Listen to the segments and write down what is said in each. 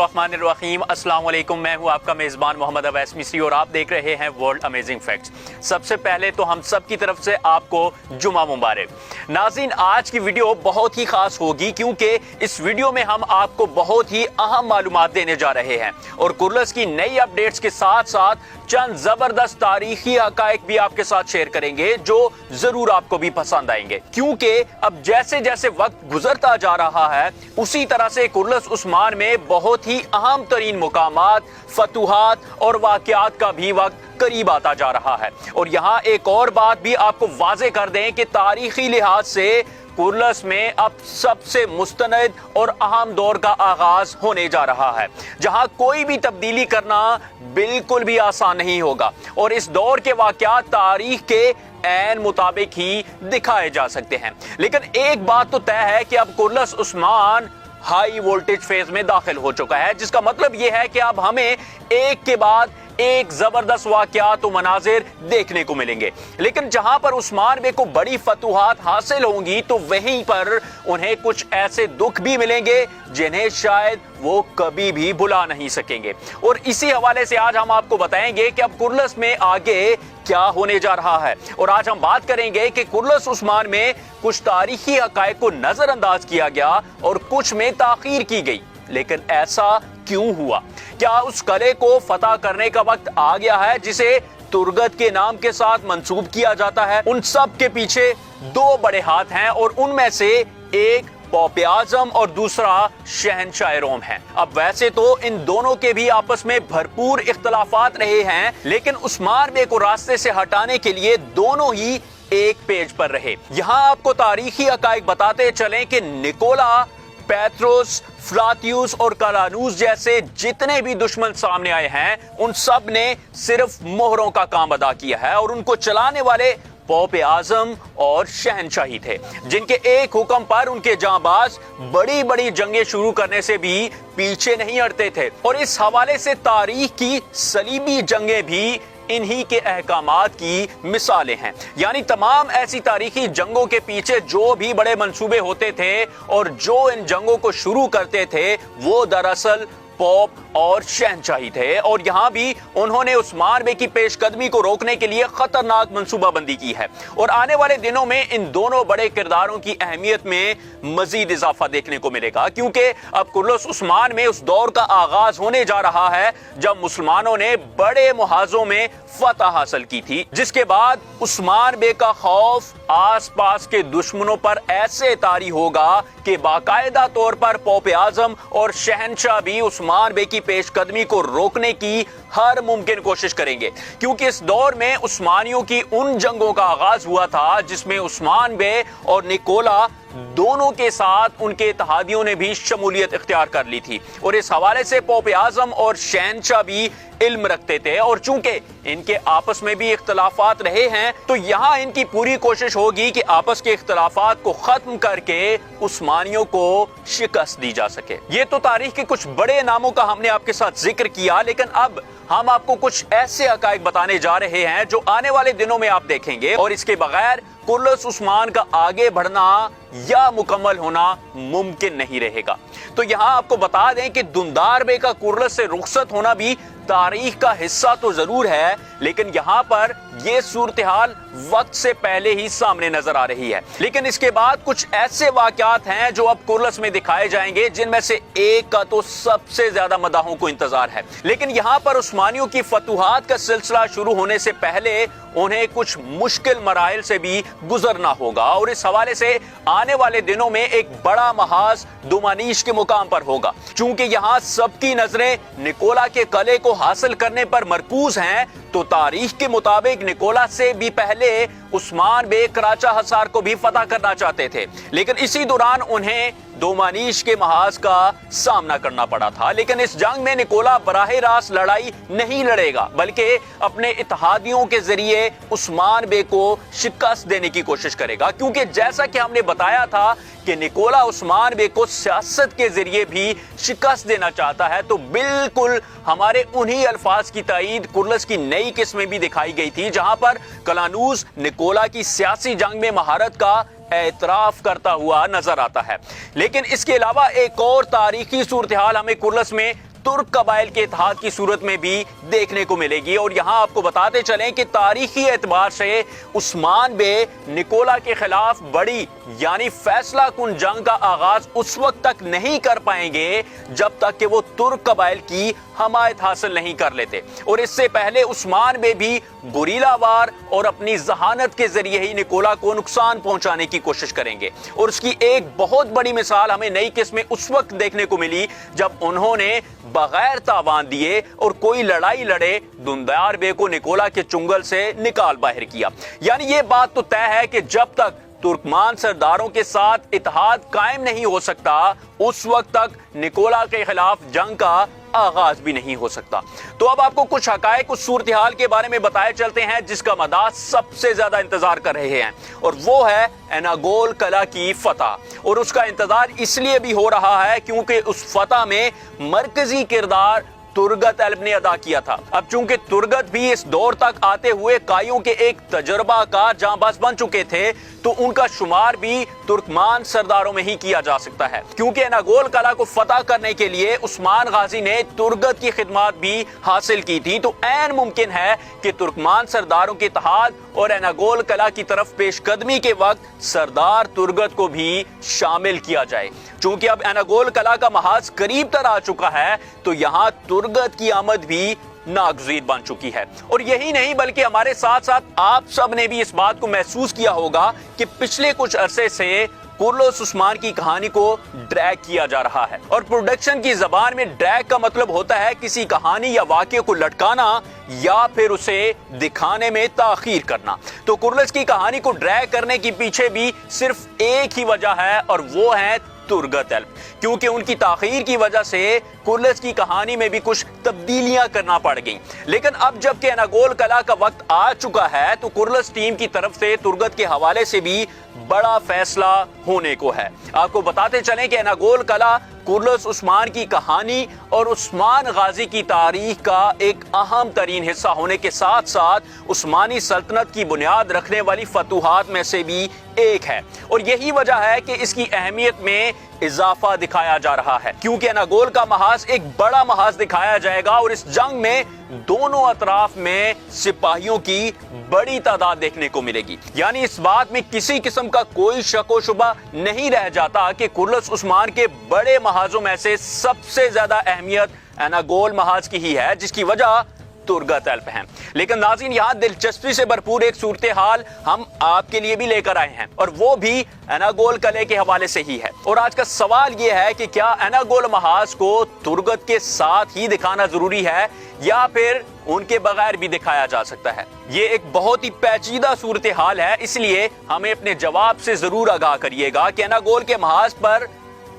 बिस्मिल्लाहिर्रहमानिर्रहीम। अस्सलाम वालेकुम। मैं हूं आपका मेज़बान मोहम्मद अवैस मिस्री और आप देख रहे हैं वर्ल्ड अमेजिंग फैक्ट्स। सबसे पहले तो हम सब की तरफ से आपको जुमा मुबारक। नाज़रीन, आज की वीडियो बहुत ही खास होगी क्योंकि इस वीडियो में हम आपको बहुत ही अहम मालूमात देने जा रहे हैं और कुर्लस की नई अपडेट्स के साथ साथ चंद जबरदस्त तारीखी हकायक भी आपके साथ शेयर करेंगे जो जरूर आपको भी पसंद आएंगे, क्योंकि अब जैसे जैसे वक्त गुजरता जा रहा है उसी तरह से कुर्लस उस्मान में बहुत ही अहम तरीन मुकामात, फतुहात और वाकयात का भी वक्त करीब आता जा रहा है। और यहाँ एक और बात भी आपको वाजे कर दें कि तारीखी लिहाज से कुर्लस में अब सबसे मुस्तनद और अहम दौर का आगाज होने जा रहा है, जहां कोई भी तब्दीली करना बिल्कुल भी आसान नहीं होगा और इस दौर के वाकयात तारीख के ऐन मुताबिक ही दिखाए जा सकते हैं। लेकिन एक बात तो तय है कि अब कुर्लस उस्मान हाई वोल्टेज फेज में दाखिल हो चुका है, जिसका मतलब यह है कि अब हमें एक के बाद एक जबरदस्त वाकयात और मनाजिर देखने को मिलेंगे। लेकिन जहां पर उस्मान बे को बड़ी फतुहात हासिल होंगी तो वहीं पर उन्हें कुछ ऐसे दुख भी मिलेंगे जिन्हें शायद वो कभी भी भुला नहीं सकेंगे। और इसी हवाले से आज हम आपको बताएंगे कि अब कुर्लस में आगे क्या होने जा रहा है। और आज हम बात करेंगे कि कुर्लस उस्मान में कुछ तारीखी हकायक को नजरअंदाज किया गया और कुछ में ताखीर की गई, लेकिन ऐसा क्यों हुआ? क्या उस कले को फतह करने का वक्त आ गया है जिसे तुर्गत के नाम के साथ मंसूब किया जाता है? उन सब के पीछे दो बड़े हाथ हैं और उनमें से एक पौप आजम और दूसरा शहनशाह रोम है। अब वैसे तो इन दोनों के भी आपस में भरपूर इख्तलाफात रहे हैं, लेकिन उस्मान बे को रास्ते से हटाने के लिए दोनों ही एक पेज पर रहे। यहाँ आपको तारीखी हकायक बताते चलें कि निकोला, पेट्रोस, फ्लातियुस और कलानूस जैसे जितने भी दुश्मन सामने आए हैं उन सब ने सिर्फ मोहरों का काम अदा किया है और उनको चलाने वाले पौप आजम और शहनशाही थे, जिनके एक हुक्म पर उनके जांबाज बड़ी बड़ी जंगें शुरू करने से भी पीछे नहीं हटते थे। और इस हवाले से तारीख की सलीबी जंगें भी इन्हीं के अहकामात की मिसालें हैं। यानी तमाम ऐसी तारीखी जंगों के पीछे जो भी बड़े मंसूबे होते थे और जो इन जंगों को शुरू करते थे वो दरअसल पौप और शहनशाही थे। और यहाँ भी उन्होंने उस्मान बे की पेशकदमी को रोकने के लिए खतरनाक मंसूबाबंदी की है और आने वाले दिनों में इन दोनों बड़े किरदारों की अहमियत में मजीद इजाफा देखने को मिलेगा, क्योंकि अब कुर्लस उस्मान में उस दौर का आगाज होने जा रहा है जब मुसलमानों ने बड़े मुहाजों में फतह हासिल की थी, जिसके बाद उस्मान बे का खौफ आस पास के दुश्मनों पर ऐसे तारी होगा कि बाकायदा तौर पर पौप आजम और शहनशाह भी उस्मान बे की पेशकदमी को रोकने की हर मुमकिन कोशिश करेंगे, क्योंकि इस दौर में उस्मानियों की उन जंगों का आगाज हुआ था जिसमें उस्मान बे और निकोला दोनों के साथ उनके इत्तेहादियों ने भी शमूलियत इख्तियार कर ली थी। और इस हवाले से पौप आजम और शहनशाह भी इल्म रखते थे और चूंकि इनके आपस में भी इख्तलाफात रहे हैं तो यहाँ इनकी पूरी कोशिश होगी कि आपस के इख्तलाफात को खत्म करके उस्मानियों को शिकस्त दी जा सके। ये तो तारीख के कुछ बड़े नामों का हमने आपके साथ जिक्र किया, लेकिन अब हम आपको कुछ ऐसे हकायक बताने जा रहे हैं जो आने वाले दिनों में आप देखेंगे और इसके बगैर कुर्लस उस्मान का आगे बढ़ना या मुकम्मल होना मुमकिन नहीं रहेगा। तो यहाँ आपको बता दें कि दुंदार बे का कुर्लस से रुखसत होना भी तारीख का हिस्सा तो जरूर है, लेकिन यहाँ पर यह सूरत हाल वक्त से पहले ही सामने नजर आ रही है। लेकिन इसके बाद कुछ ऐसे वाकयात हैं जो अब कुर्लस में दिखाए जाएंगे जिनमें से एक का तो सबसे ज्यादा मदाहों को इंतजार है। लेकिन यहाँ पर उस्मानियों की फतुहात का सिलसिला शुरू होने से पहले उन्हें कुछ मुश्किल मराहिल से भी गुजरना होगा और इस हवाले से आने वाले दिनों में एक बड़ा महाज दुमानीश के मुकाम पर होगा। चूंकि यहाँ सबकी नजरें निकोला के कले को हासिल करने पर मरकूज हैं, तो तारीख के मुताबिक निकोला से भी पहले उस्मान बे कराचा हसार को भी फतह करना चाहते थे, लेकिन इसी दौरान उन्हें दोमानीश के महाज का सामना करना पड़ा था। लेकिन इस जंग में निकोला बराह रास्त लड़ाई नहीं लड़ेगा, बल्कि अपने इत्तेहादियों के जरिए उस्मान बे को शिकस्त देने की कोशिश करेगा, क्योंकि जैसा कि हमने बताया था कि निकोला उस्मान बे को सियासत के जरिए भी शिकस्त देना चाहता है, तो बिल्कुल हमारे उन्हीं अल्फाज की तायीद कुर्लस की नई किस्में भी दिखाई गई थी, जहां पर कलानूस निकोला की सियासी जंग में महारत का एतराफ करता हुआ नजर आता है। लेकिन इसके अलावा एक और तारीखी सूरत हाल हमें कुर्लस में ترک قبائل کے اتحاد کی صورت میں بھی دیکھنے کو ملے گی۔ اور یہاں آپ کو بتاتے چلیں کہ تاریخی اعتبار سے عثمان بے نکولا کے خلاف بڑی یعنی فیصلہ کن جنگ کا آغاز اس وقت تک نہیں کر پائیں گے جب تک کہ وہ ترک قبائل کی حمایت حاصل نہیں کر لیتے، اور اس سے پہلے عثمان بے بھی گوریلا وار اور اپنی ذہانت کے ذریعے ہی نکولا کو نقصان پہنچانے کی کوشش کریں گے۔ اور اس کی ایک بہت بڑی مثال ہمیں نئی قسمیں اس وقت دیکھنے کو ملی جب انہوں نے بغیر تاوان دیے اور کوئی لڑائی لڑے دندیار بے کو نکولا کے چنگل سے نکال باہر کیا۔ یعنی یہ بات تو طے ہے کہ جب تک ترکمان سرداروں کے ساتھ اتحاد قائم نہیں ہو سکتا اس وقت تک نکولا کے خلاف جنگ کا آغاز بھی نہیں ہو سکتا۔ تو اب آپ کو کچھ حقائق اس صورتحال کے بارے میں بتائے چلتے ہیں جس کا مدار سب سے زیادہ انتظار کر رہے ہیں، اور وہ ہے اناگول قلعہ کی فتح۔ اور اس کا انتظار اس لیے بھی ہو رہا ہے کیونکہ اس فتح میں مرکزی کردار ترگت ایلب نے ادا کیا تھا۔ اب چونکہ ترگت بھی اس دور تک آتے ہوئے کائیوں کے ایک تجربہ کار جانباز بن چکے تھے تو ان کا شمار بھی ترکمان سرداروں میں ہی کیا جا سکتا ہے، کیونکہ اناگول قلعہ کو فتح کرنے کے لیے عثمان غازی نے ترگت کی خدمات بھی حاصل کی تھی۔ تو عین ممکن ہے کہ ترکمان سرداروں کے اتحاد اور اناگول قلعہ کی طرف پیش قدمی کے وقت سردار ترگت کو بھی شامل کیا جائے۔ چونکہ اب اناگول قلعہ کا محاذ قریب تر آ چکا ہے تو یہاں ترگت کی آمد بھی ناگزیر بن چکی ہے۔ اور یہی نہیں بلکہ ہمارے ساتھ ساتھ آپ سب نے بھی اس بات کو محسوس کیا ہوگا کہ پچھلے کچھ عرصے سے کرلس عثمان کی کہانی کو ڈریگ کیا جا رہا ہے، اور پروڈکشن کی زبان میں ڈریگ کا مطلب ہوتا ہے کسی کہانی یا واقعے کو لٹکانا یا پھر اسے دکھانے میں تاخیر کرنا۔ تو کرلس کی کہانی کو ڈریگ کرنے کے پیچھے بھی صرف ایک ہی وجہ ہے اور وہ ہے ترگت ایلب، کیونکہ ان کی تاخیر کی وجہ سے کرلس کی کہانی میں بھی کچھ تبدیلیاں کرنا پڑ گئیں۔ لیکن اب جب کہ اناگول قلعہ کا وقت آ چکا ہے تو کرلس ٹیم کی طرف سے ترگت کے حوالے سے بھی بڑا فیصلہ ہونے کو ہے۔ آپ کو بتاتے چلیں کہ اناگول قلعہ کرلس عثمان کی کہانی اور عثمان غازی کی تاریخ کا ایک اہم ترین حصہ ہونے کے ساتھ ساتھ عثمانی سلطنت کی بنیاد رکھنے والی فتوحات میں سے بھی ایک ہے، اور یہی وجہ ہے کہ اس کی اہمیت میں اضافہ دکھایا جا رہا ہے، کیونکہ اناگول کا محاذ ایک بڑا محاذ دکھایا جائے گا اور اس جنگ میں دونوں اطراف میں سپاہیوں کی بڑی تعداد دیکھنے کو ملے گی۔ یعنی اس بات میں کسی قسم کا کوئی شک و شبہ نہیں رہ جاتا کہ کرلس عثمان کے بڑے محاذوں میں سے سب سے زیادہ اہمیت اناگول محاذ کی ہی ہے، جس کی وجہ ترگت ایلب ہیں۔ لیکن ناظرین یہاں دلچسپی سے بھرپور ایک صورتحال ہم آپ کے لیے بھی لے کر آئے ہیں، اور وہ بھی اناگول قلعے کے حوالے سے ہی ہے۔ اور آج کا سوال یہ ہے کہ کیا اناگول محاذ کو ترگت کے ساتھ ہی دکھانا ضروری ہے یا پھر ان کے بغیر بھی دکھایا جا سکتا ہے؟ یہ ایک بہت ہی پیچیدہ صورتحال ہے، اس لیے ہمیں اپنے جواب سے ضرور آگاہ کریے گا کہ اناگول کے محاذ پر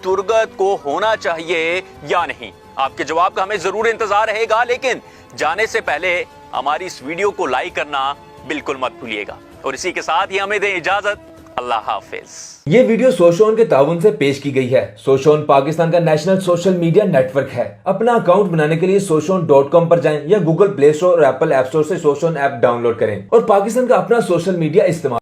ترگت کو ہونا چاہیے یا نہیں۔ آپ کے جواب کا ہمیں ضرور انتظار رہے گا، لیکن جانے سے پہلے ہماری اس ویڈیو کو لائک کرنا بالکل مت بھولیے گا، اور اسی کے ساتھ ہی ہمیں دیں اجازت۔ اللہ حافظ۔ یہ ویڈیو سوشون کے تعاون سے پیش کی گئی ہے۔ سوشون پاکستان کا national social media network ہے۔ اپنا اکاؤنٹ بنانے کے لیے soshon.com پر جائیں یا گوگل پلے اسٹور اور ایپل ایپ اسٹور سے سوشون ایپ ڈاؤن لوڈ کریں اور پاکستان کا اپنا سوشل میڈیا استعمال